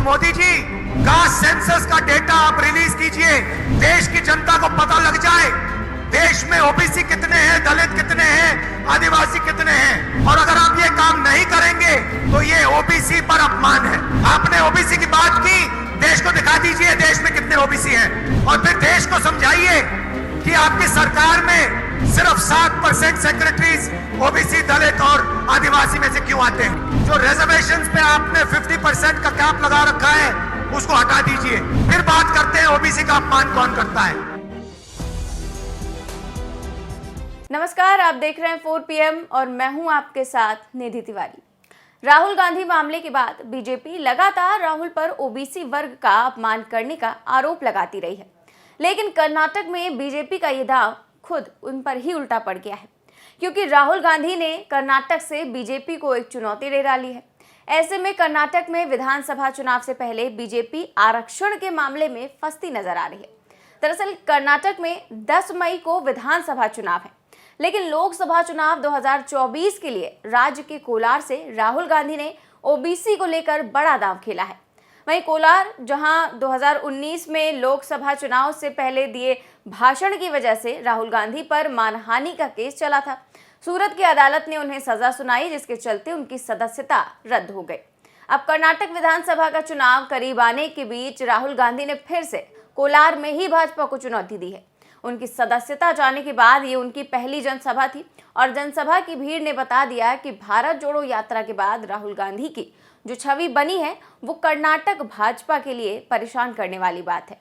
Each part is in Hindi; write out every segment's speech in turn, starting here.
मोदी जी का सेंसस का डेटा आप रिलीज कीजिए, देश की जनता को पता लग जाए देश में ओबीसी कितने हैं, दलित कितने हैं, आदिवासी कितने हैं। और अगर आप ये काम नहीं करेंगे तो ये ओबीसी पर अपमान है। आपने ओबीसी की बात की, देश को दिखा दीजिए देश में कितने ओबीसी हैं और फिर देश को समझाइए कि आपकी सरकार में सिर्फ 7% सेक्रेटरीज ओबीसी, दलित और आदिवासी में से क्यों आते हैं। जो रिजर्वेशंस पे आपने 50% का कैप लगा रखा है उसको हटा दीजिए, फिर बात करते हैं ओबीसी का अपमान कौन करता है। नमस्कार, आप देख रहे हैं 4 PM और मैं हूं आपके साथ निधि तिवारी। राहुल गांधी मामले के बाद बीजेपी लगातार राहुल पर ओबीसी वर्ग का अपमान करने का आरोप लगाती रही है, लेकिन कर्नाटक में बीजेपी का ये दांव खुद उन पर ही उल्टा पड़ गया है, क्योंकि राहुल गांधी ने कर्नाटक से बीजेपी को एक चुनौती दे डाली है। ऐसे में कर्नाटक में विधानसभा चुनाव से पहले बीजेपी आरक्षण के मामले में फंसती नजर आ रही है। दरअसल कर्नाटक में 10 मई को विधानसभा चुनाव है, लेकिन लोकसभा चुनाव 2024 के लिए राज्य के कोलार से राहुल गांधी ने ओबीसी को लेकर बड़ा दांव खेला है। वहीं कोलार, जहां 2019 में लोकसभा चुनाव से पहले दिए भाषण की वजह से राहुल गांधी पर मानहानि का केस चला था, सूरत की अदालत ने उन्हें सजा सुनाई, जिसके चलते उनकी सदस्यता रद्द हो गई। अब कर्नाटक विधानसभा का चुनाव करीब आने के बीच राहुल गांधी ने फिर से कोलार में ही भाजपा को चुनौती दी है। उनकी सदस्यता जाने के बाद ये उनकी पहली जनसभा थी और जनसभा की भीड़ ने बता दिया कि भारत जोड़ो यात्रा के बाद राहुल गांधी की जो छवि बनी है वो कर्नाटक भाजपा के लिए परेशान करने वाली बात है।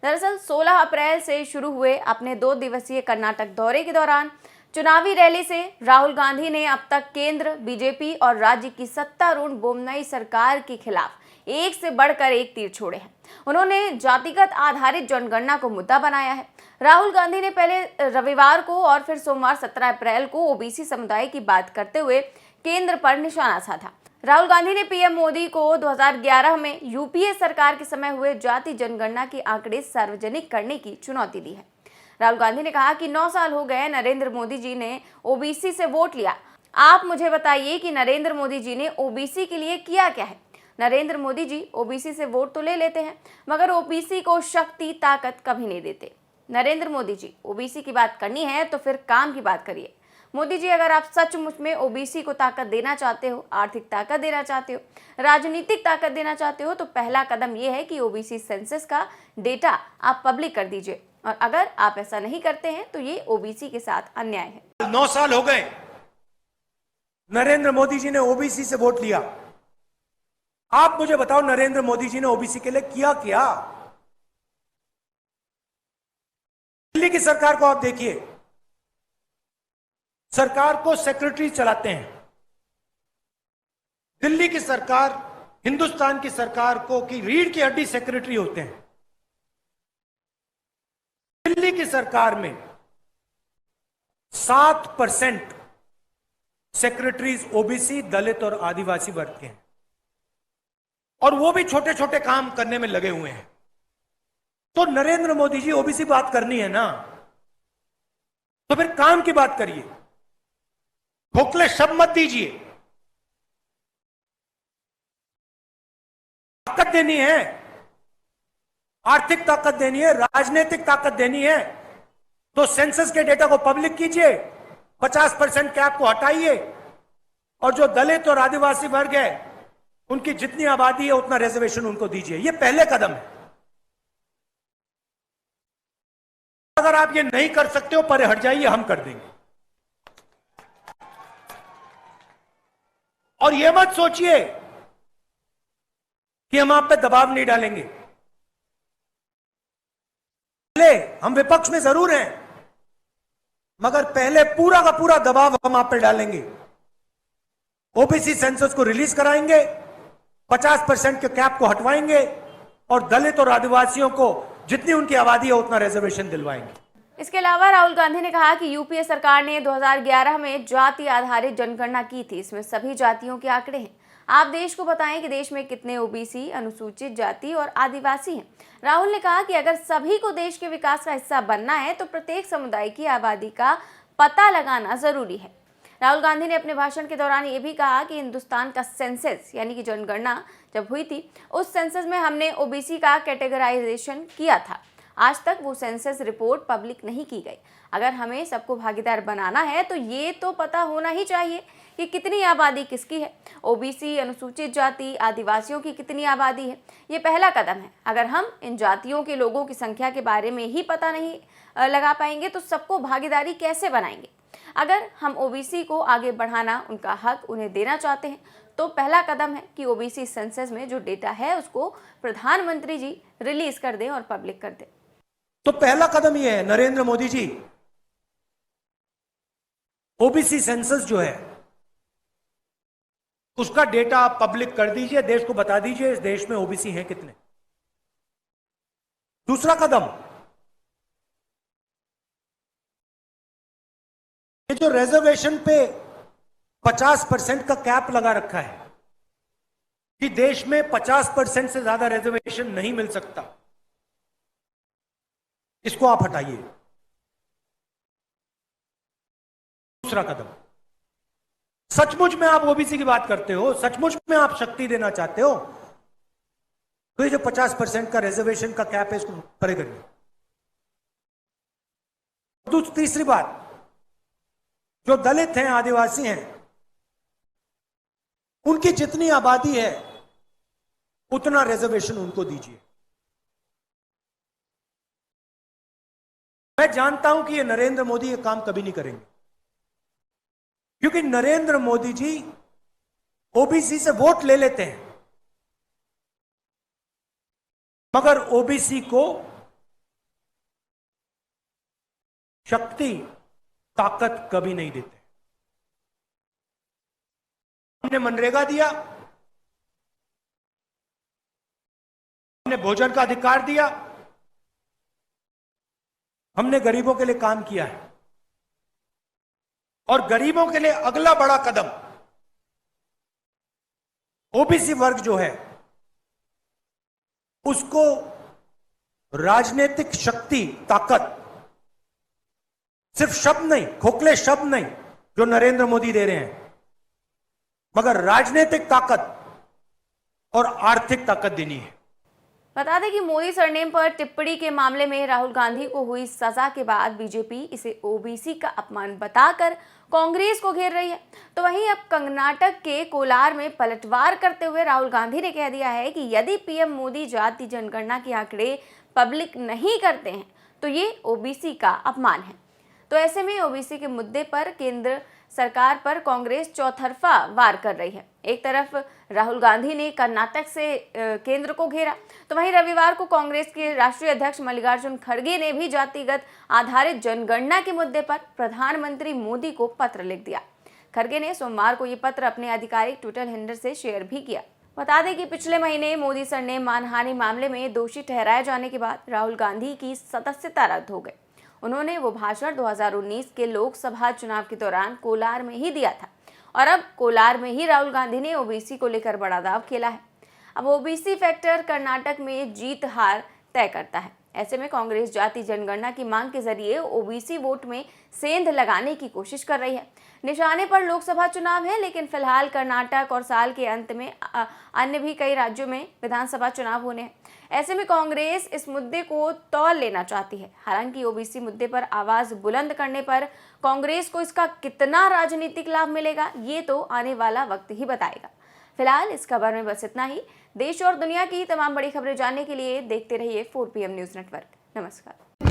दरअसल 16 अप्रैल से शुरू हुए अपने 2 दिवसीय कर्नाटक दौरे के दौरान चुनावी रैली से राहुल गांधी ने अब तक केंद्र, बीजेपी और राज्य की सत्तारूढ़ बोम्मई सरकार के खिलाफ एक से बढ़कर एक तीर छोड़े हैं। उन्होंने जातिगत आधारित जनगणना को मुद्दा बनाया है। राहुल गांधी ने पहले रविवार को और फिर सोमवार 17 अप्रैल को ओबीसी समुदाय की बात करते हुए केंद्र पर निशाना साधा। राहुल गांधी ने पीएम मोदी को 2011 में यूपीए सरकार के समय हुए जाति जनगणना के आंकड़े सार्वजनिक करने की चुनौती दी है। राहुल गांधी ने कहा कि 9 साल हो गए नरेंद्र मोदी जी ने ओबीसी से वोट लिया। आप मुझे बताइए कि नरेंद्र मोदी जी ने ओबीसी के लिए किया क्या है। नरेंद्र मोदी जी ओबीसी से वोट तो ले लेते हैं, मगर ओबीसी को शक्ति, ताकत कभी नहीं देते। नरेंद्र मोदी जी, ओबीसी की बात करनी है तो फिर काम की बात करिए। मोदी जी, अगर आप सचमुच में ओबीसी को ताकत देना चाहते हो, आर्थिक ताकत देना चाहते हो, राजनीतिक ताकत देना चाहते हो, तो पहला कदम यह है कि ओबीसी सेंसस का डेटा आप पब्लिक कर दीजिए। और अगर आप ऐसा नहीं करते हैं तो ये ओबीसी के साथ अन्याय है। 9 साल हो गए नरेंद्र मोदी जी ने ओबीसी से वोट लिया। आप मुझे बताओ नरेंद्र मोदी जी ने ओबीसी के लिए किया क्या। दिल्ली की सरकार को आप देखिए, सरकार को सेक्रेटरी चलाते हैं। दिल्ली की सरकार, हिंदुस्तान की सरकार को की रीढ़ की हड्डी सेक्रेटरी होते हैं। दिल्ली की सरकार में 7% सेक्रेटरीज ओबीसी, दलित और आदिवासी वर्ग के हैं, और वो भी छोटे छोटे काम करने में लगे हुए हैं। तो नरेंद्र मोदी जी, ओबीसी बात करनी है ना, तो फिर काम की बात करिए, खोखले शब्द मत दीजिए। ताकत देनी है, आर्थिक ताकत देनी है, राजनीतिक ताकत देनी है, तो सेंसस के डेटा को पब्लिक कीजिए, 50% कैप को हटाइए, और जो दलित और आदिवासी वर्ग है उनकी जितनी आबादी है उतना रिजर्वेशन उनको दीजिए। ये पहले कदम है। अगर आप ये नहीं कर सकते हो, परे हट जाइए, हम कर देंगे। और ये मत सोचिए कि हम आप पे दबाव नहीं डालेंगे। पहले हम विपक्ष में जरूर हैं, मगर पहले पूरा का पूरा दबाव हम आप पे डालेंगे। ओबीसी सेंसस को रिलीज कराएंगे, 50% के कैप को हटवाएंगे, और दलित और आदिवासियों को जितनी उनकी आबादी है उतना रिजर्वेशन दिलवाएंगे। इसके अलावा राहुल गांधी ने कहा कि यूपीए सरकार ने 2011 में जाति आधारित जनगणना की थी। इसमें सभी जातियों के आंकड़े हैं। आप देश को बताएं कि देश में कितने ओबीसी, अनुसूचित जाति और आदिवासी हैं। राहुल ने कहा कि अगर सभी को देश के विकास का हिस्सा बनना है तो प्रत्येक समुदाय की आबादी का पता लगाना जरूरी है। राहुल गांधी ने अपने भाषण के दौरान ये भी कहा कि हिंदुस्तान का सेंसस यानी कि जनगणना जब हुई थी उस सेंसस में हमने ओबीसी का कैटेगराइजेशन किया था। आज तक वो सेंसस रिपोर्ट पब्लिक नहीं की गई। अगर हमें सबको भागीदार बनाना है तो ये तो पता होना ही चाहिए कि कितनी आबादी किसकी है। ओबीसी, अनुसूचित जाति, आदिवासियों की कितनी आबादी है, ये पहला कदम है। अगर हम इन जातियों के लोगों की संख्या के बारे में ही पता नहीं लगा पाएंगे तो सबको भागीदारी कैसे बनाएंगे। अगर हम ओबीसी को आगे बढ़ाना, उनका हक उन्हें देना चाहते हैं तो पहला कदम है कि ओबीसी सेंसस में जो डेटा है उसको प्रधानमंत्री जी रिलीज कर दें और पब्लिक कर दें। तो पहला कदम यह है, नरेंद्र मोदी जी, ओबीसी सेंसस जो है उसका डेटा आप पब्लिक कर दीजिए, देश को बता दीजिए इस देश में ओबीसी हैं कितने। दूसरा कदम, ये जो रिजर्वेशन पे 50% का कैप लगा रखा है कि देश में 50% से ज्यादा रिजर्वेशन नहीं मिल सकता, इसको आप हटाइए। दूसरा कदम, सचमुच में आप ओबीसी की बात करते हो, सचमुच में आप शक्ति देना चाहते हो तो ये जो 50% का रिजर्वेशन का कैप है इसको परे करिए। तीसरी बात, जो दलित हैं, आदिवासी हैं, उनकी जितनी आबादी है उतना रिजर्वेशन उनको दीजिए। मैं जानता हूं कि ये नरेंद्र मोदी ये काम कभी नहीं करेंगे क्योंकि नरेंद्र मोदी जी ओबीसी से वोट ले लेते हैं मगर ओबीसी को शक्ति, ताकत कभी नहीं देते। हमने मनरेगा दिया, हमने भोजन का अधिकार दिया, हमने गरीबों के लिए काम किया है और गरीबों के लिए अगला बड़ा कदम ओबीसी वर्ग जो है उसको राजनीतिक शक्ति, ताकत, सिर्फ शब्द नहीं, खोखले शब्द नहीं जो नरेंद्र मोदी दे रहे हैं, मगर राजनीतिक ताकत और आर्थिक ताकत देनी है। बता दें कि मोदी सरनेम पर टिप्पणी के मामले में राहुल गांधी को हुई सजा के बाद बीजेपी इसे ओबीसी का अपमान बताकर कांग्रेस को घेर रही है। तो वहीं अब कर्नाटक के कोलार में पलटवार करते हुए राहुल गांधी ने कह दिया है कि यदि पीएम मोदी जाति जनगणना के आंकड़े पब्लिक नहीं करते हैं तो ये ओबीसी का अपमान है। तो ऐसे में ओबीसी के मुद्दे पर केंद्र सरकार पर कांग्रेस चौतरफा वार कर रही है। एक तरफ राहुल गांधी ने कर्नाटक से केंद्र को घेरा तो वहीं रविवार को कांग्रेस के राष्ट्रीय अध्यक्ष मल्लिकार्जुन खड़गे ने भी जातिगत आधारित जनगणना के मुद्दे पर प्रधानमंत्री मोदी को पत्र लिख दिया। खड़गे ने सोमवार को ये पत्र अपने आधिकारिक ट्विटर हैंडल से शेयर भी किया। बता दें कि पिछले महीने मोदी सरनेम मानहानि मामले में दोषी ठहराए जाने के बाद राहुल गांधी की सदस्यता रद्द हो गई। उन्होंने वो भाषण 2019 के लोकसभा चुनाव के दौरान कोलार में ही दिया था और अब कोलार में ही राहुल गांधी ने ओबीसी को लेकर बड़ा दाव खेला है। अब ओबीसी फैक्टर कर्नाटक में जीत हार तय करता है। ऐसे में कांग्रेस जाति जनगणना की मांग के जरिए ओबीसी वोट में सेंध लगाने की कोशिश कर रही है। निशाने पर लोकसभा चुनाव है लेकिन फिलहाल कर्नाटक और साल के अंत में अन्य भी कई राज्यों में विधानसभा चुनाव होने हैं। ऐसे में कांग्रेस इस मुद्दे को तौल लेना चाहती है। हालांकि ओबीसी मुद्दे पर आवाज बुलंद करने पर कांग्रेस को इसका कितना राजनीतिक लाभ मिलेगा ये तो आने वाला वक्त ही बताएगा। फिलहाल इस खबर में बस इतना ही। देश और दुनिया की तमाम बड़ी खबरें जानने के लिए देखते रहिए 4PM न्यूज़ नेटवर्क। नमस्कार।